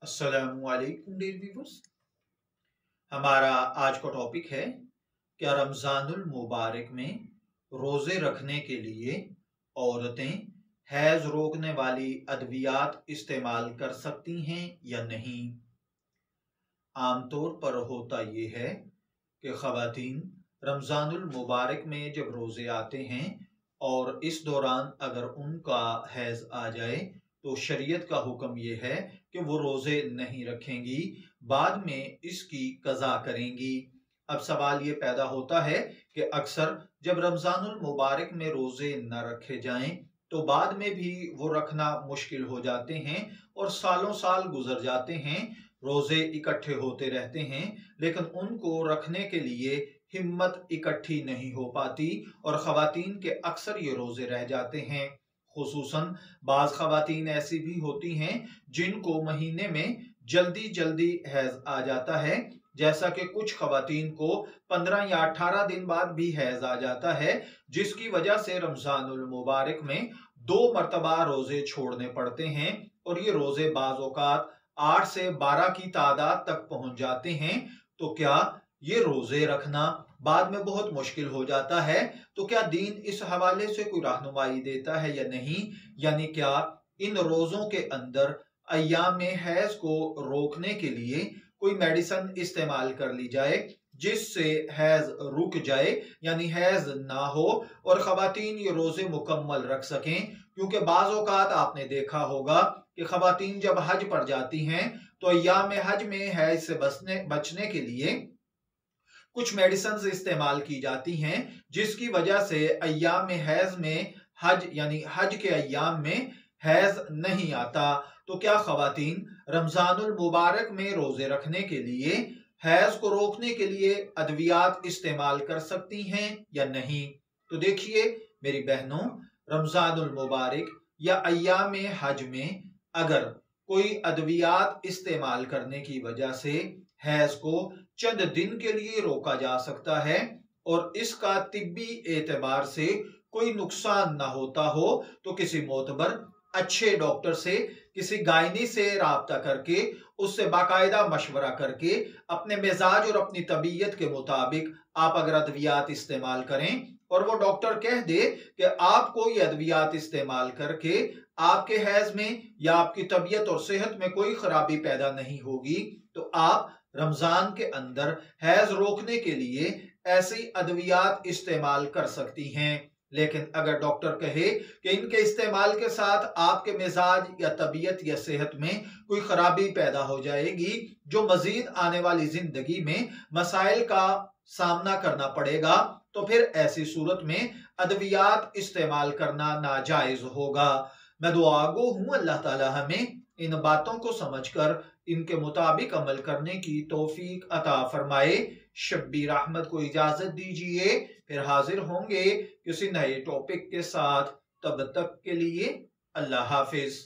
अस्सलामुअलैकुम dear viewers. हमारा आज का टॉपिक है क्या रमजानुल मुबारक में रोजे रखने के लिए औरतें हैज रोकने वाली अद्वियात इस्तेमाल कर सकती हैं या नहीं। आमतौर पर होता ये है कि ख़वातीन रमजानुल मुबारक में जब रोजे आते हैं और इस दौरान अगर उनका हैज आ जाए तो शरीयत का हुक्म ये है कि वो रोजे नहीं रखेंगी, बाद में इसकी कज़ा करेंगी। अब सवाल ये पैदा होता है कि अक्सर जब रमजानुल मुबारक में रोजे न रखे जाएं तो बाद में भी वो रखना मुश्किल हो जाते हैं और सालों साल गुजर जाते हैं, रोजे इकट्ठे होते रहते हैं लेकिन उनको रखने के लिए हिम्मत इकट्ठी नहीं हो पाती और ख़वातीन के अक्सर ये रोजे रह जाते हैं। खुसूसन बाज़ ख़वातीन ऐसी भी होती हैं जिनको महीने में जल्दी जल्दी हैज आ जाता है, जैसा कि कुछ ख़वातीन को 15 या 18 दिन बाद भी हैज आ जाता है, जिसकी वजह से रमजानुल मुबारक में 2 मरतबा रोजे छोड़ने पड़ते हैं और ये रोजे बाज़ औक़ात 8 से 12 की तादाद तक पहुंच जाते हैं। तो क्या ये रोजे रखना बाद में बहुत मुश्किल हो जाता है? तो क्या दीन इस हवाले से कोई रहनुमाई देता है या नहीं, यानी क्या इन रोजों के अंदर अय्याम हैज को रोकने के लिए कोई मेडिसिन इस्तेमाल कर ली जाए जिससे हैज रुक जाए, यानी हैज ना हो और ख़वातीन ये रोजे मुकम्मल रख सकें। क्योंकि बाज़ औक़ात आपने देखा होगा कि ख़वातीन जब हज पर जाती हैं तो अय्याम हज में हैज से बचने के लिए कुछ मेडिसिन इस्तेमाल की जाती हैं, जिसकी वजह से अय्याम हैज में हज यानी हज के अय्याम में हैज नहीं आता। तो क्या ख़वातीन रमजानुल मुबारक में रोजे रखने के लिए हैज को रोकने के लिए अद्वियात इस्तेमाल कर सकती हैं या नहीं? तो देखिए मेरी बहनों, रमजानुल मुबारक या अय्याम हज में अगर कोई अद्वियात इस्तेमाल करने की वजह से हैज को चंद दिन के लिए रोका जा सकता है और इसका तिब्बी एतबार से कोई नुकसान ना होता हो तो किसी मोतबर अच्छे डॉक्टर से, किसी गायनी से राब्ता करके उससे बाकायदा मशवरा करके अपने मिजाज और अपनी तबीयत के मुताबिक आप अगर अद्वियात इस्तेमाल करें और वो डॉक्टर कह दे कि आपको ये अद्वियात इस्तेमाल करके आपके हैज में या आपकी तबीयत और सेहत में कोई खराबी पैदा नहीं होगी, तो आप रमजान के अंदर हैज रोकने के लिए ऐसी अद्वियात इस्तेमाल कर सकती हैं। लेकिन अगर डॉक्टर कहे कि इनके इस्तेमाल के साथ आपके मिजाज या तबीयत या सेहत में कोई खराबी पैदा हो जाएगी जो मजीद आने वाली जिंदगी में मसाइल का सामना करना पड़ेगा, तो फिर ऐसी सूरत में अद्वियात इस्तेमाल करना नाजायज होगा। मैं दुआगो हूं अल्लाह ताला हमें इन बातों को समझकर इनके मुताबिक अमल करने की तौफीक अता फरमाए। शब्बीर अहमद को इजाजत दीजिए, फिर हाजिर होंगे किसी नए टॉपिक के साथ। तब तक के लिए अल्लाह हाफिज।